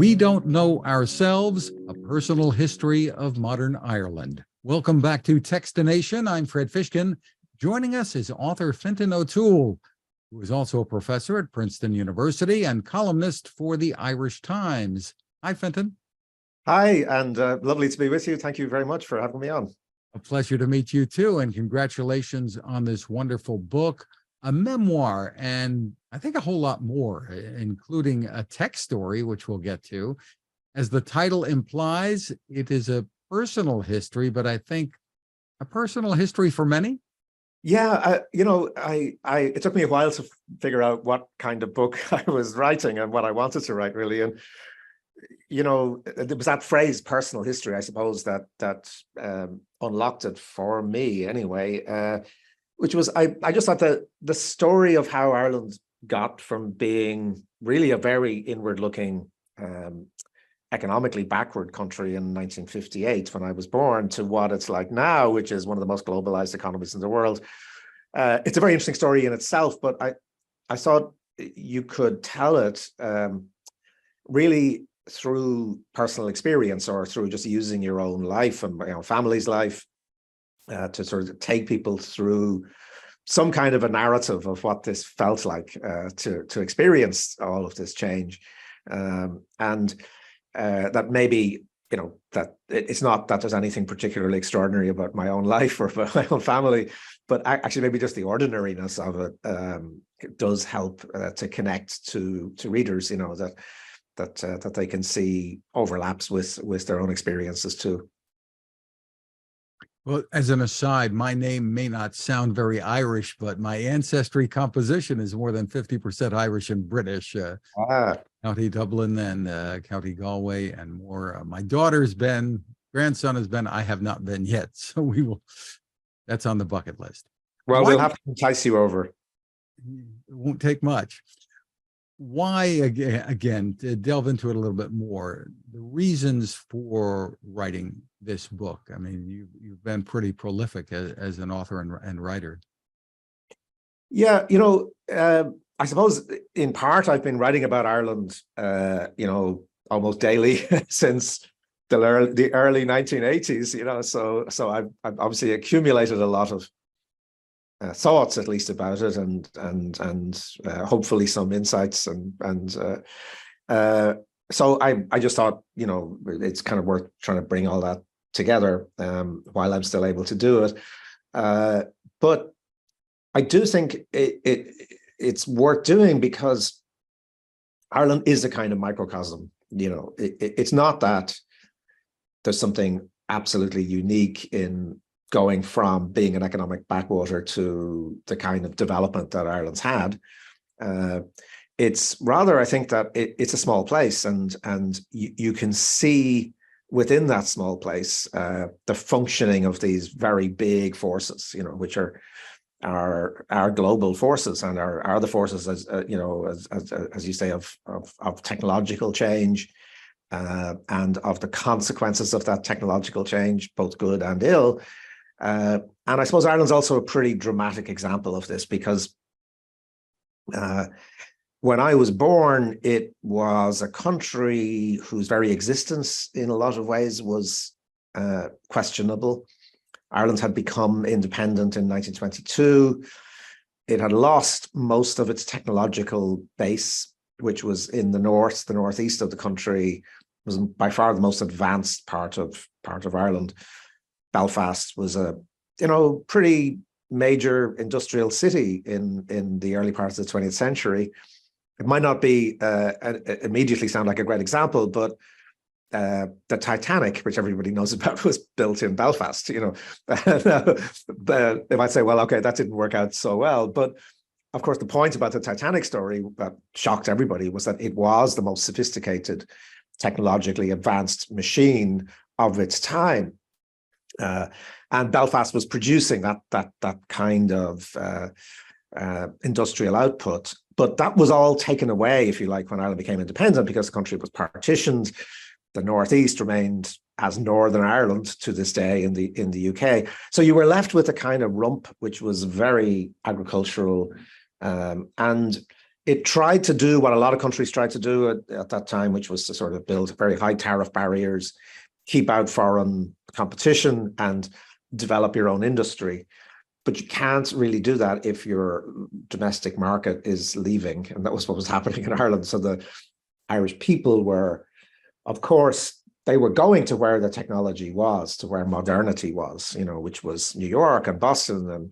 We Don't Know Ourselves, A Personal History of Modern Ireland. Welcome back to Techstination. I'm Fred Fishkin. Joining us is author Fintan O'Toole, who is also a professor at Princeton University and columnist for the Irish Times. Hi, Fintan. Hi, and lovely to be with you. Thank you very much for having me on. A pleasure to meet you too, and congratulations on this wonderful book, a memoir, and I think a whole lot more, including a tech story, which we'll get to. As the title implies, it is a personal history, but I think a personal history for many. Yeah, it took me a while to figure out what kind of book I was writing and what I wanted to write, really. And there was that phrase, personal history, I suppose, that unlocked it for me anyway, which was, I just thought that the story of how Ireland got from being really a very inward-looking, economically backward country in 1958, when I was born, to what it's like now, which is one of the most globalized economies in the world. It's a very interesting story in itself, but I thought you could tell it really through personal experience, or through just using your own life and family's life to sort of take people through some kind of a narrative of what this felt like to experience all of this change, and that maybe that it's not that there's anything particularly extraordinary about my own life or about my own family, but actually maybe just the ordinariness of it does help to connect to readers, that they can see overlaps with their own experiences too. Well, as an aside, my name may not sound very Irish, but my ancestry composition is more than 50% Irish and British. County Dublin and County Galway and more. My daughter's been, grandson has been, I have not been yet. So we will, that's on the bucket list. Well, we'll have to entice you over. It won't take much. Why, again, to delve into it a little bit more, the reasons for writing this book? I mean, you've been pretty prolific as an author and writer. Yeah, I suppose in part I've been writing about Ireland, almost daily since the early 1980s. So I've obviously accumulated a lot of thoughts, at least, about it, and hopefully some insights, and so I just thought it's kind of worth trying to bring all that together while I'm still able to do it. But I do think it's worth doing because Ireland is a kind of microcosm. It's not that there's something absolutely unique in going from being an economic backwater to the kind of development that Ireland's had. It's rather, I think, that it's a small place, and you can see within that small place the functioning of these very big forces, which are global forces, and are the forces, as you say, of technological change, and of the consequences of that technological change, both good and ill. And I suppose Ireland's also a pretty dramatic example of this, because when I was born, it was a country whose very existence in a lot of ways was questionable. Ireland had become independent in 1922. It had lost most of its technological base, which was in the northeast of the country, was by far the most advanced part of Ireland. Belfast was a pretty major industrial city in the early parts of the 20th century. It might not be immediately sound like a great example, but the Titanic, which everybody knows about, was built in Belfast. They might say, well, okay, that didn't work out so well. But of course, the point about the Titanic story that shocked everybody was that it was the most sophisticated, technologically advanced machine of its time. And Belfast was producing that kind of industrial output. But that was all taken away, if you like, when Ireland became independent, because the country was partitioned. The northeast remained as Northern Ireland to this day in the UK. So you were left with a kind of rump which was very agricultural, and it tried to do what a lot of countries tried to do at that time, which was to sort of build very high tariff barriers, keep out foreign competition, and develop your own industry. But you can't really do that if your domestic market is leaving. And that was what was happening in Ireland. So the Irish people were, of course, they were going to where the technology was, to where modernity was, which was New York and Boston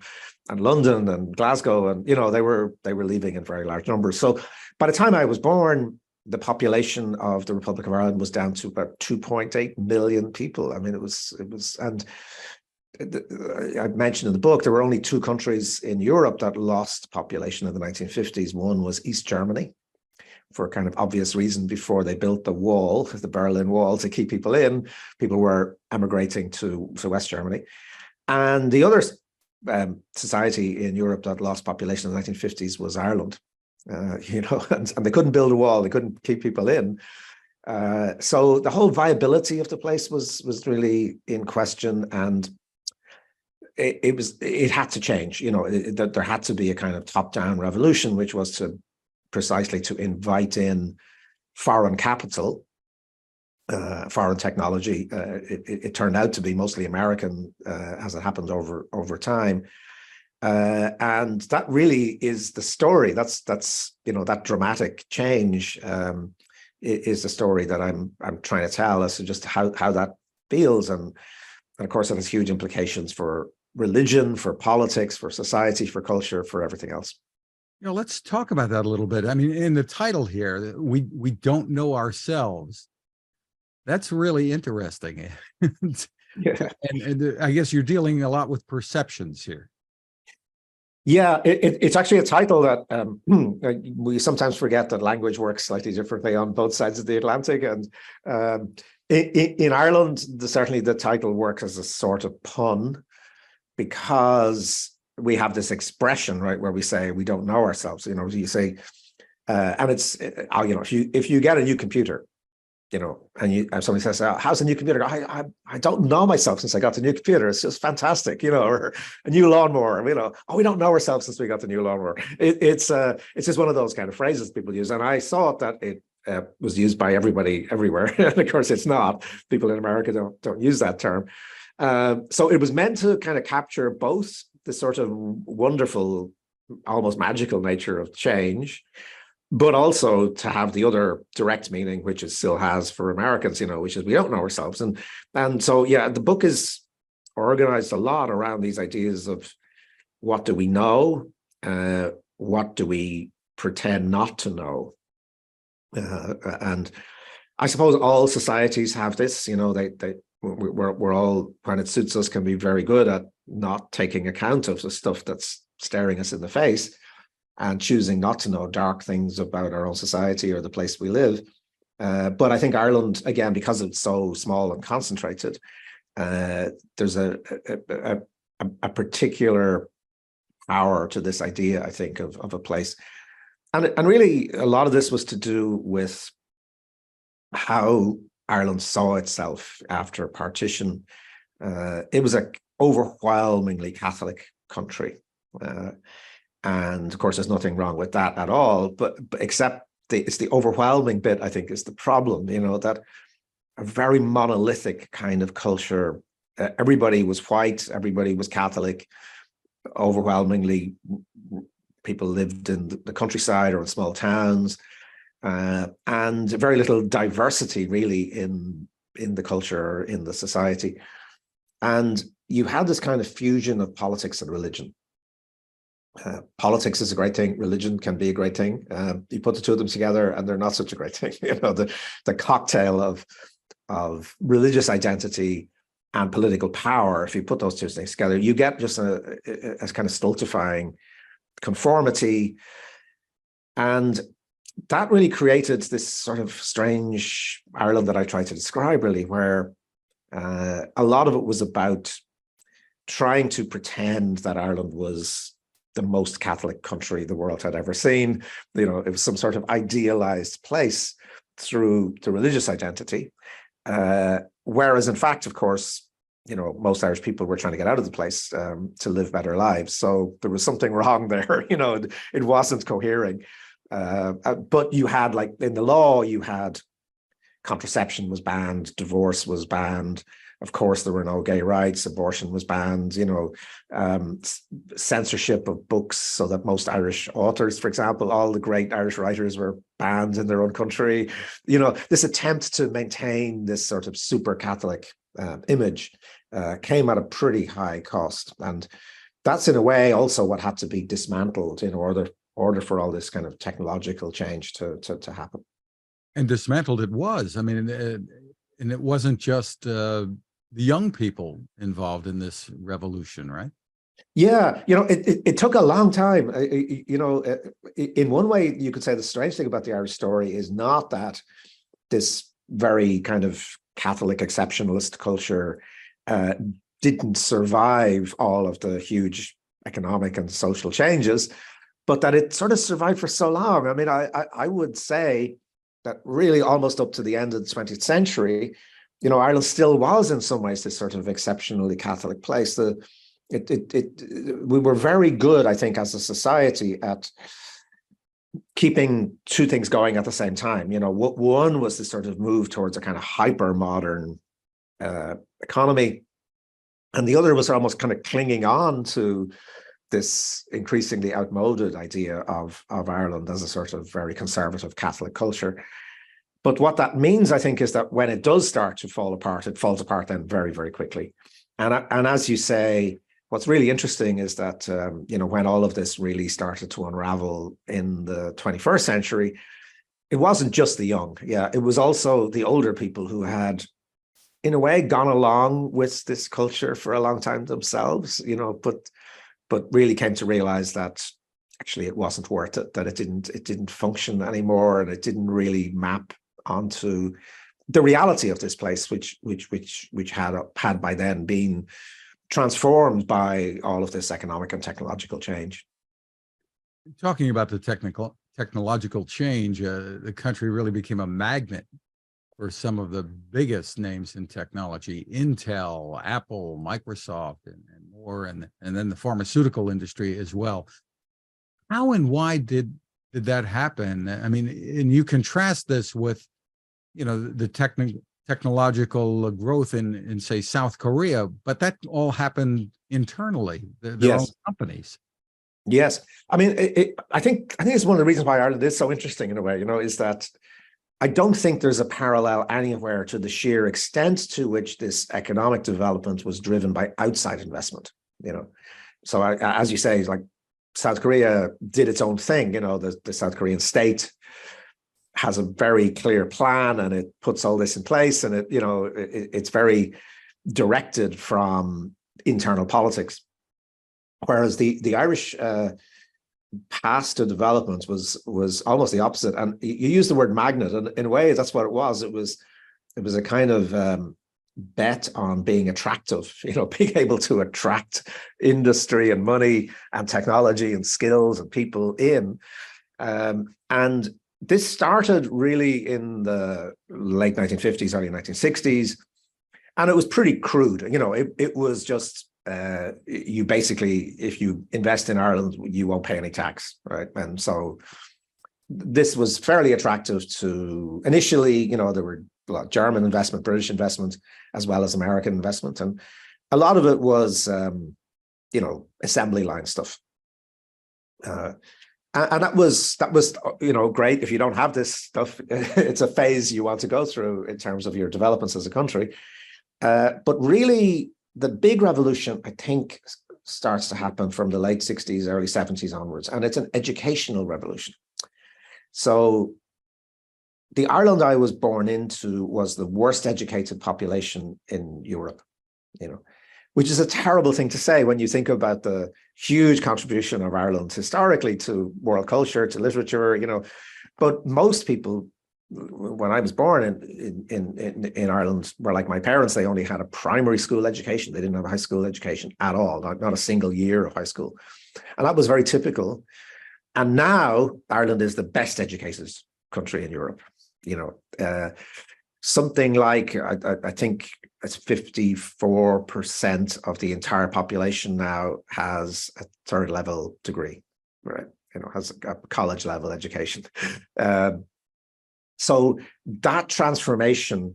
and London and Glasgow. And, they were leaving in very large numbers. So by the time I was born, the population of the Republic of Ireland was down to about 2.8 million people. I mean, it was, and I mentioned in the book, there were only two countries in Europe that lost population in the 1950s. One was East Germany, for a kind of obvious reason. Before they built the wall, the Berlin Wall, to keep people in, people were emigrating to West Germany. And the other society in Europe that lost population in the 1950s was Ireland. And they couldn't build a wall, they couldn't keep people in. So the whole viability of the place was really in question, and it had to change. There had to be a kind of top-down revolution, which was precisely to invite in foreign capital, foreign technology. It turned out to be mostly American, as it happened over time. And that really is the story. That's that dramatic change is the story that I'm trying to tell, as to just how that feels, and of course it has huge implications for religion, for politics, for society, for culture, for everything else. Let's talk about that a little bit. I mean, in the title here, we don't know ourselves. That's really interesting. Yeah. And I guess you're dealing a lot with perceptions here. Yeah, it's actually a title that we sometimes forget that language works slightly differently on both sides of the Atlantic. And in Ireland, certainly the title works as a sort of pun, because we have this expression, right, where we say we don't know ourselves. You say, and it's, if you get a new computer, and somebody says, how's the new computer? I don't know myself since I got the new computer. It's just fantastic, or a new lawnmower. We don't know ourselves since we got the new lawnmower. It's just one of those kind of phrases people use. And I thought that it was used by everybody everywhere. And of course it's not. People in America don't use that term. So it was meant to kind of capture both the sort of wonderful, almost magical nature of change, but also to have the other direct meaning, which it still has for Americans, which is we don't know ourselves. And so, yeah, the book is organized a lot around these ideas of what do we know, what do we pretend not to know. And I suppose all societies have this, we're all, when it suits us, can be very good at not taking account of the stuff that's staring us in the face, and choosing not to know dark things about our own society or the place we live. But I think Ireland, again, because it's so small and concentrated, there's a particular power to this idea, I think, of a place. And really, a lot of this was to do with how Ireland saw itself after partition. It was an overwhelmingly Catholic country. And of course, there's nothing wrong with that at all, but except it's the overwhelming bit, I think, is the problem, that a very monolithic kind of culture. Everybody was white, everybody was Catholic. Overwhelmingly, people lived in the countryside or in small towns, and very little diversity really in the culture, in the society. And you had this kind of fusion of politics and religion. Politics is a great thing. Religion can be a great thing. You put the two of them together, and they're not such a great thing. The cocktail of religious identity and political power. If you put those two things together, you get just a kind of stultifying conformity, and that really created this sort of strange Ireland that I tried to describe, really, where a lot of it was about trying to pretend that Ireland was the most Catholic country the world had ever seen. It was some sort of idealized place through the religious identity. Whereas in fact, of course, most Irish people were trying to get out of the place to live better lives. So there was something wrong there. It wasn't cohering. But you had, like, in the law, you had contraception was banned, divorce was banned. Of course, there were no gay rights, abortion was banned, censorship of books, so that most Irish authors, for example, all the great Irish writers were banned in their own country. This attempt to maintain this sort of super Catholic image came at a pretty high cost. And that's in a way also what had to be dismantled in order for all this kind of technological change to happen. And dismantled it was. I mean, and it wasn't just the young people involved in this revolution, right? Yeah, it took a long time. In one way, you could say the strange thing about the Irish story is not that this very kind of Catholic exceptionalist culture didn't survive all of the huge economic and social changes, but that it sort of survived for so long. I mean, I would say that really almost up to the end of the 20th century, Ireland still was in some ways this sort of exceptionally Catholic place. We were very good, I think, as a society at keeping two things going at the same time. One was this sort of move towards a kind of hyper modern economy, and the other was almost kind of clinging on to this increasingly outmoded idea of Ireland as a sort of very conservative Catholic culture. But what that means, I think, is that when it does start to fall apart, it falls apart then very, very quickly. And as you say, what's really interesting is that, when all of this really started to unravel in the 21st century, it wasn't just the young. Yeah, it was also the older people who had, in a way, gone along with this culture for a long time themselves, but really came to realize that actually it wasn't worth it, that it didn't function anymore, and it didn't really map onto the reality of this place, which had by then been transformed by all of this economic and technological change. Talking about the technological change, the country really became a magnet for some of the biggest names in technology: Intel, Apple, Microsoft, and more, and then the pharmaceutical industry as well. How and why did that happen? I mean, and you contrast this with, the technological growth in say South Korea, but that all happened internally, their own companies. Yes, I mean, I think it's one of the reasons why Ireland is so interesting in a way. Is that I don't think there's a parallel anywhere to the sheer extent to which this economic development was driven by outside investment. So as you say, like, South Korea did its own thing. The South Korean state has a very clear plan, and it puts all this in place, and it's very directed from internal politics. Whereas the Irish path to development was almost the opposite. And you use the word magnet, and in a way, that's what it was. It was a kind of bet on being attractive, being able to attract industry and money and technology and skills and people in. And this started really in the late 1950s, early 1960s. And it was pretty crude. It was just, you basically, if you invest in Ireland, you won't pay any tax, right? And so this was fairly attractive to, initially, there were a lot of German investment, British investment, as well as American investment. And a lot of it was, assembly line stuff. And that was great. If you don't have this stuff, it's a phase you want to go through in terms of your developments as a country. But really, the big revolution, I think, starts to happen from the late 60s, early 70s onwards, and it's an educational revolution. So the Ireland I was born into was the worst educated population in Europe, which is a terrible thing to say when you think about the huge contribution of Ireland historically to world culture, to literature, but most people, when I was born in Ireland, were like my parents. They only had a primary school education. They didn't have a high school education at all, not a single year of high school. And that was very typical. And now Ireland is the best educated country in Europe. Something like, I think it's 54% of the entire population now has a third level degree, right? has a college level education. So that transformation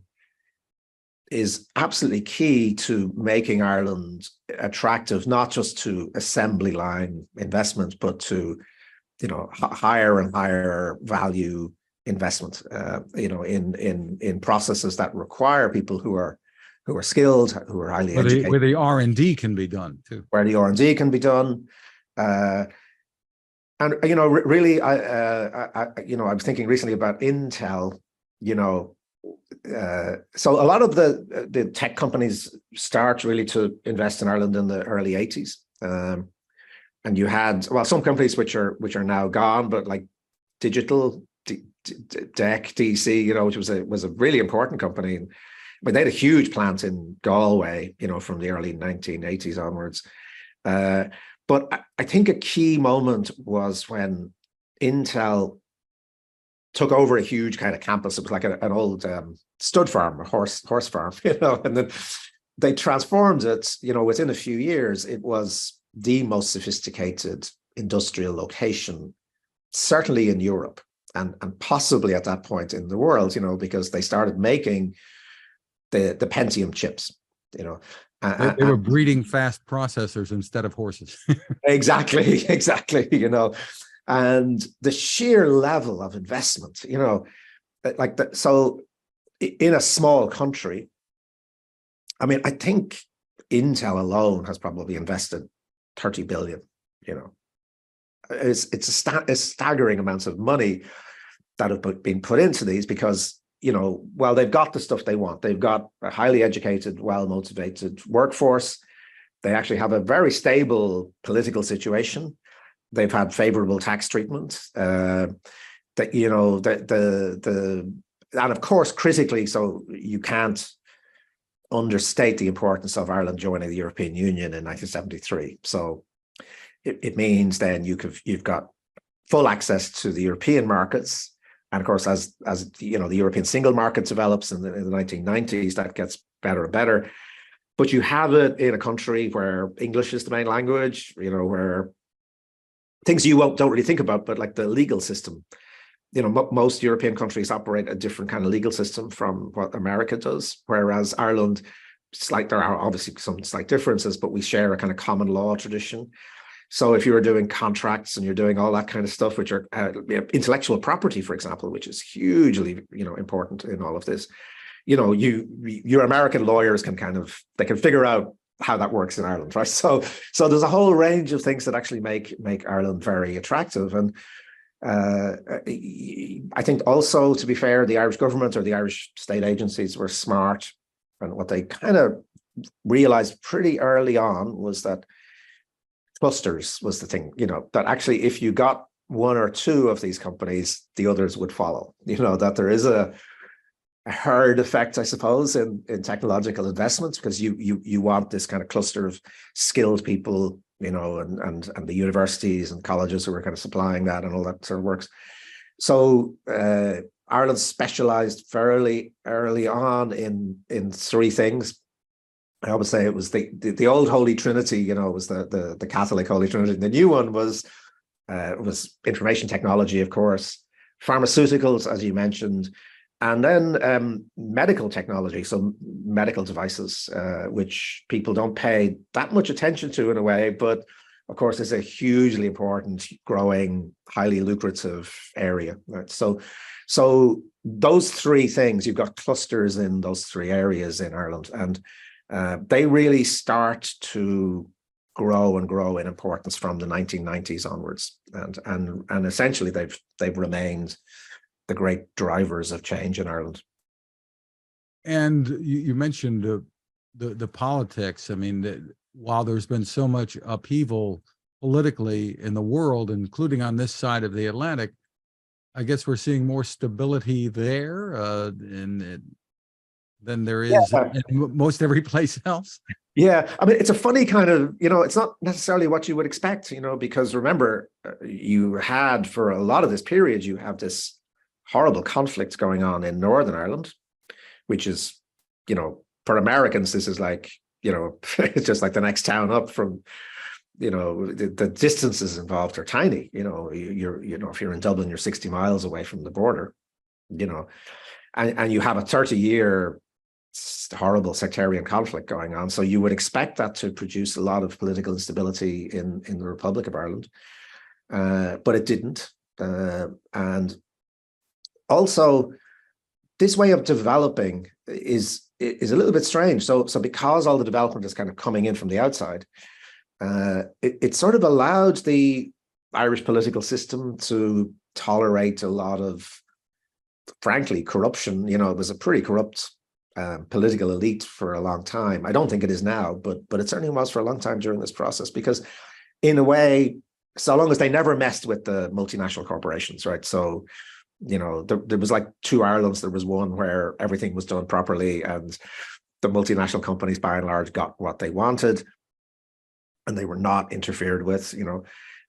is absolutely key to making Ireland attractive, not just to assembly line investment, but to, higher and higher value investment, in processes that require people who are skilled, who are highly educated. Where the R&D can be done too. Where the R&D can be done. And, really, I was thinking recently about Intel, so a lot of the tech companies start really to invest in Ireland in the early 80s. And you had, some companies which are now gone, but like Digital, Deck, DC, which was a really important company. But they had a huge plant in Galway, from the early 1980s onwards. But I think a key moment was when Intel took over a huge kind of campus. It was like an old stud farm, a horse farm, and then they transformed it, within a few years. It was the most sophisticated industrial location, certainly in Europe and possibly at that point in the world, because they started making the Pentium chips, They were breeding fast processors instead of horses. Exactly. And the sheer level of investment, so in a small country, I mean, I think Intel alone has probably invested 30 billion, it's a staggering amounts of money that have been put into these because, they've got the stuff they want. They've got a highly educated, well-motivated workforce. They actually have a very stable political situation. They've had favorable tax treatment. And of course, critically, so you can't understate the importance of Ireland joining the European Union in 1973. So it means then you've got full access to the European markets. And of course, as the European single market develops in the 1990s, that gets better and better. But you have it in a country where English is the main language, where things you don't really think about, but like the legal system, most European countries operate a different kind of legal system from what America does, whereas Ireland, there are obviously some slight differences, but we share a kind of common law tradition. So if you were doing contracts and you're doing all that kind of stuff, which are intellectual property, for example, which is hugely, important in all of this, your American lawyers can they can figure out how that works in Ireland, right? So there's a whole range of things that actually make Ireland very attractive. And I think also, to be fair, the Irish government or the Irish state agencies were smart. And what they kind of realized pretty early on was that clusters was the thing, that actually if you got one or two of these companies, the others would follow, that there is a herd effect, I suppose, in technological investments, because you want this kind of cluster of skilled people, and the universities and colleges who are kind of supplying that and all that sort of works. So Ireland specialized fairly early on in three things. I would say it was the old Holy Trinity, was the Catholic Holy Trinity. The new one was information technology, of course, pharmaceuticals, as you mentioned, and then medical technology, so medical devices, which people don't pay that much attention to in a way, but of course is a hugely important, growing, highly lucrative area. Right? So those three things, you've got clusters in those three areas in Ireland, and they really start to grow in importance from the 1990s onwards, and essentially they've remained the great drivers of change in Ireland. And you mentioned the politics. I mean, while there's been so much upheaval politically in the world, including on this side of the Atlantic, I guess we're seeing more stability there than there is in most every place else. Yeah, I mean, it's a funny kind of, it's not necessarily what you would expect, because remember, you had for a lot of this period, you have this horrible conflict going on in Northern Ireland, which is, for Americans, this is like, it's just like the next town up from the distances involved are tiny. If you're in Dublin, you're 60 miles away from the border, and you have a 30-year horrible sectarian conflict going on. So you would expect that to produce a lot of political instability in the Republic of Ireland, but it didn't. And also, this way of developing is a little bit strange. So because all the development is kind of coming in from the outside, it sort of allowed the Irish political system to tolerate a lot of, frankly, corruption. It was a pretty corrupt political elite for a long time. I don't think it is now, but it certainly was for a long time during this process, because in a way, so long as they never messed with the multinational corporations, right? So, there was like two Irelands. There was one where everything was done properly and the multinational companies by and large got what they wanted and they were not interfered with,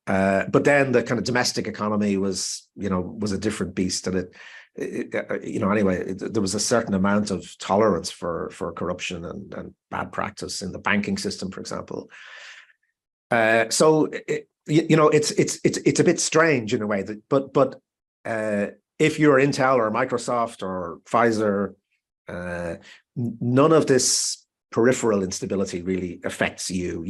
but then the kind of domestic economy was a different beast. And anyway, there was a certain amount of tolerance for corruption and bad practice in the banking system, for example. So it's a bit strange in a way but if you're Intel or Microsoft or Pfizer, none of this peripheral instability really affects you.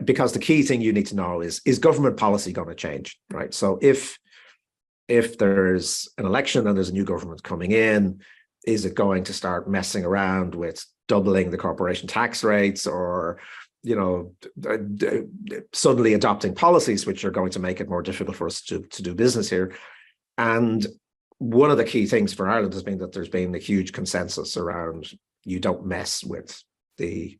Because the key thing you need to know is government policy going to change, right? So if there's an election and there's a new government coming in, is it going to start messing around with doubling the corporation tax rates, or suddenly adopting policies which are going to make it more difficult for us to do business here? And one of the key things for Ireland has been that there's been a huge consensus around you don't mess with the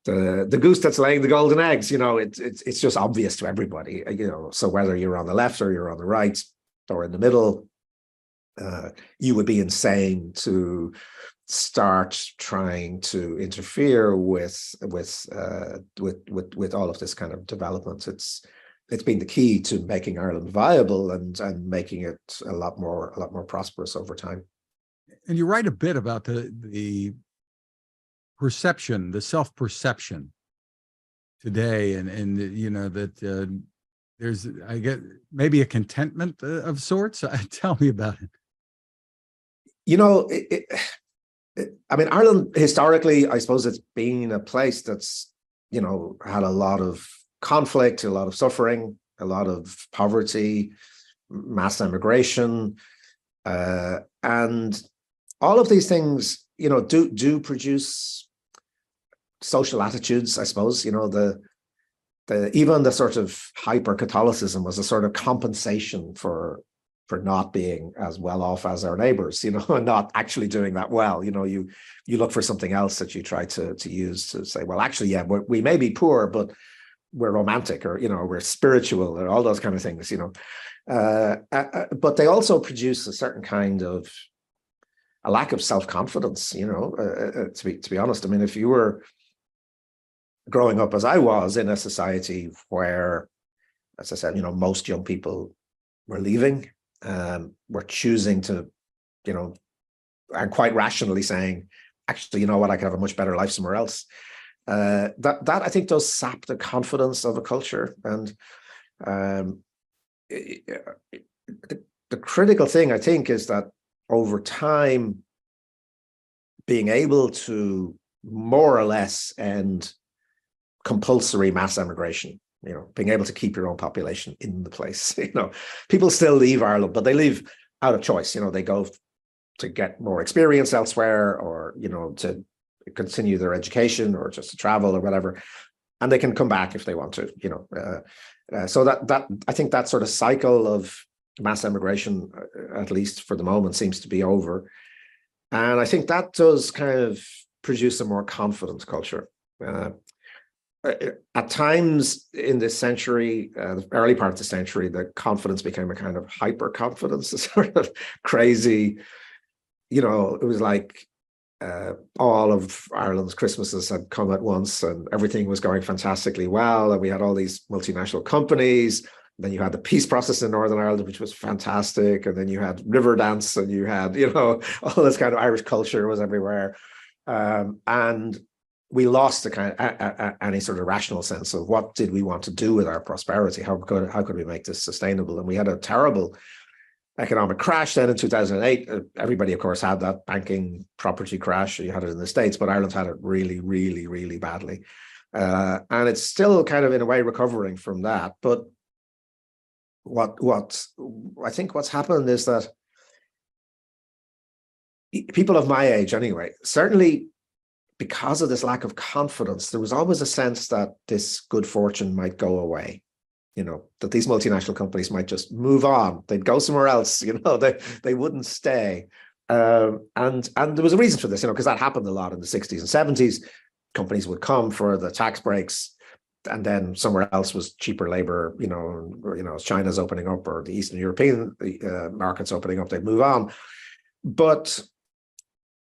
goose that's laying the golden eggs. It's just obvious to everybody. So whether you're on the left or you're on the right or in the middle, you would be insane to start trying to interfere with all of this kind of development. It's been the key to making Ireland viable and making it a lot more prosperous over time. And you write a bit about the perception, the self-perception today, and that there's, I get, maybe a contentment of sorts. Tell me about it. Ireland historically, I suppose it's been a place that's had a lot of conflict, a lot of suffering, a lot of poverty, mass emigration, and all of these things, do produce social attitudes. I suppose even the sort of hyper-Catholicism was a sort of compensation for not being as well off as our neighbors, and not actually doing that well. You look for something else that you try to use to say, well, actually, yeah, we may be poor, but we're romantic, or we're spiritual, or all those kind of things. But they also produce a certain kind of a lack of self-confidence. To be honest, if you were growing up as I was in a society where, as I said, most young people were leaving, were choosing to, and quite rationally saying, actually, you know what, I could have a much better life somewhere else. That I think does sap the confidence of a culture. And the critical thing, I think, is that over time, being able to more or less end compulsory mass emigration, being able to keep your own population in the place. People still leave Ireland, but they leave out of choice. They go to get more experience elsewhere, or to continue their education, or just to travel or whatever, and they can come back if they want to. So that I think that sort of cycle of mass emigration, at least for the moment, seems to be over, and I think that does kind of produce a more confident culture. At times in this century, the early part of the century, the confidence became a kind of hyper confidence, a sort of crazy. It was like all of Ireland's Christmases had come at once, and everything was going fantastically well, and we had all these multinational companies. Then you had the peace process in Northern Ireland, which was fantastic, and then you had Riverdance, and you had all this kind of Irish culture was everywhere, and we lost the kind of any sort of rational sense of what did we want to do with our prosperity? How could we make this sustainable? And we had a terrible economic crash then in 2008. Everybody, of course, had that banking property crash. You had it in the States, but Ireland had it really, really, really badly. And it's still kind of in a way recovering from that. But what I think what's happened is that people of my age anyway, certainly because of this lack of confidence, there was always a sense that this good fortune might go away. That these multinational companies might just move on. They'd go somewhere else, they wouldn't stay. And there was a reason for this, because that happened a lot in the 60s and 70s. Companies would come for the tax breaks, and then somewhere else was cheaper labor, as China's opening up or the Eastern European markets opening up, they'd move on. But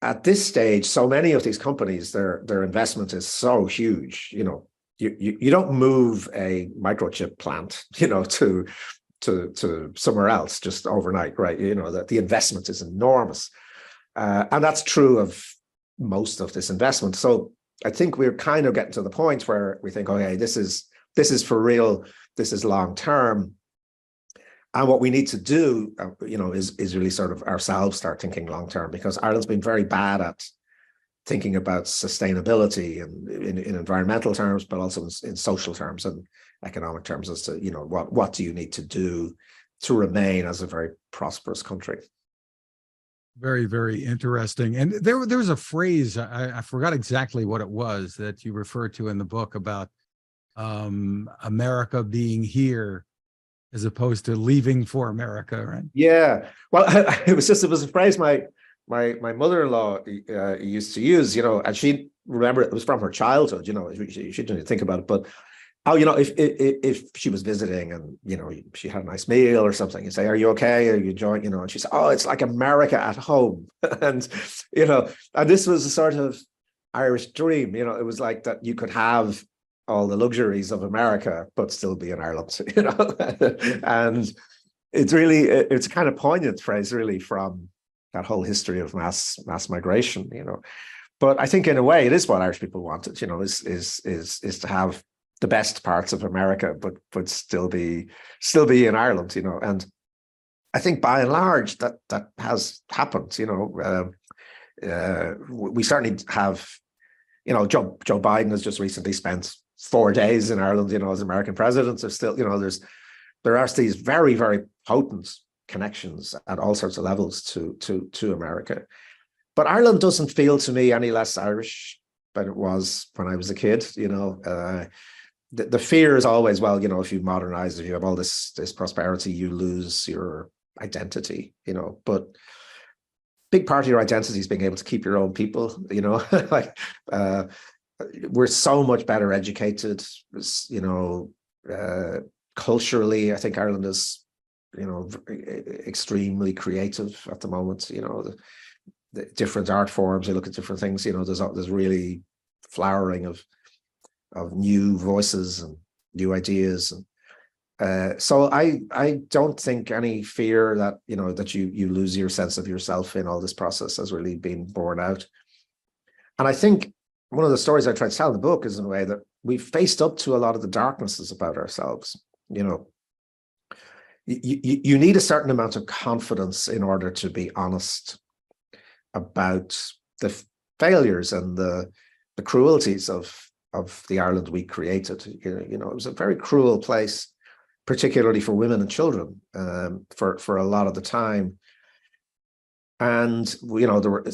at this stage, so many of these companies, their investment is so huge, you don't move a microchip plant, to somewhere else just overnight, right? That the investment is enormous. And that's true of most of this investment. So I think we're kind of getting to the point where we think, okay, this is for real, this is long term. And what we need to do, is really sort of ourselves start thinking long term, because Ireland's been very bad at thinking about sustainability and in environmental terms, but also in social terms and economic terms as to, what do you need to do to remain as a very prosperous country. Very, very interesting. And there was a phrase, I forgot exactly what it was, that you referred to in the book about America being here as opposed to leaving for America, right? Yeah. Well, it was a phrase my mother-in-law used to use, and she remember it was from her childhood, she didn't think about it, but if she was visiting and, she had a nice meal or something, you say, are you okay? Are you enjoying, and she said, oh, it's like America at home. And, and this was a sort of Irish dream, it was like that you could have all the luxuries of America, but still be in Ireland, and it's kind of poignant phrase really from that whole history of mass migration, but I think in a way it is what Irish people wanted, is to have the best parts of America, but still be in Ireland, and I think by and large that has happened. We certainly have, Joe Biden has just recently spent 4 days in Ireland, as American president. There's still, there are these very, very potent connections at all sorts of levels to America. But Ireland doesn't feel to me any less Irish than it was when I was a kid. The fear is always, well, if you modernize, if you have all this prosperity, you lose your identity, but big part of your identity is being able to keep your own people, like we're so much better educated, culturally. I think Ireland is, extremely creative at the moment, the different art forms, you look at different things, there's really flowering of new voices and new ideas. And so I don't think any fear that, that you lose your sense of yourself in all this process has really been borne out. And I think one of the stories I try to tell in the book is in a way that we've faced up to a lot of the darknesses about ourselves. You need a certain amount of confidence in order to be honest about the failures and the cruelties of the Ireland we created. It was a very cruel place, particularly for women and children, for a lot of the time. And there were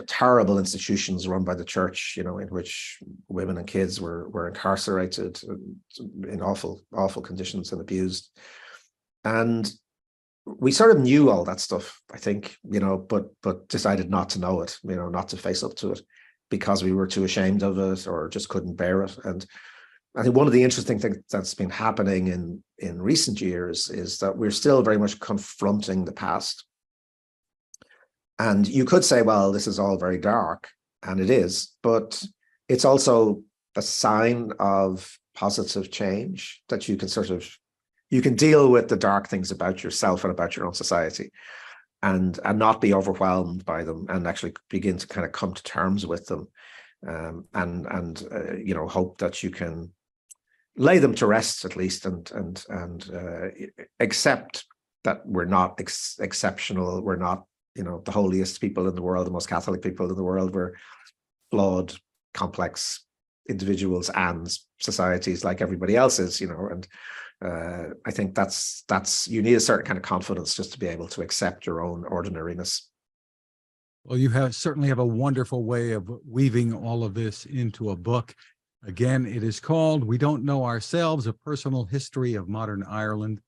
terrible institutions run by the church, in which women and kids were incarcerated in awful conditions and abused. And we sort of knew all that stuff, I think, but decided not to know it, not to face up to it, because we were too ashamed of it or just couldn't bear it. And I think one of the interesting things that's been happening in recent years is that we're still very much confronting the past. And you could say, well, this is all very dark, and it is, but it's also a sign of positive change, that you can deal with the dark things about yourself and about your own society and not be overwhelmed by them, and actually begin to kind of come to terms with them. you know, hope that you can lay them to rest at least, and accept that we're not exceptional. We're not, you know, the holiest people in the world, the most Catholic people in the world. We're flawed, complex individuals and societies like everybody else is, you know. And I think that's you need a certain kind of confidence just to be able to accept your own ordinariness. Well, you certainly have a wonderful way of weaving all of this into a book. Again, it is called We Don't Know Ourselves, A Personal History of Modern Ireland.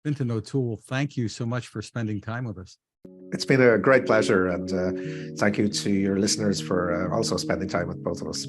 Fintan O'Toole, thank you so much for spending time with us. It's been a great pleasure, and thank you to your listeners for also spending time with both of us.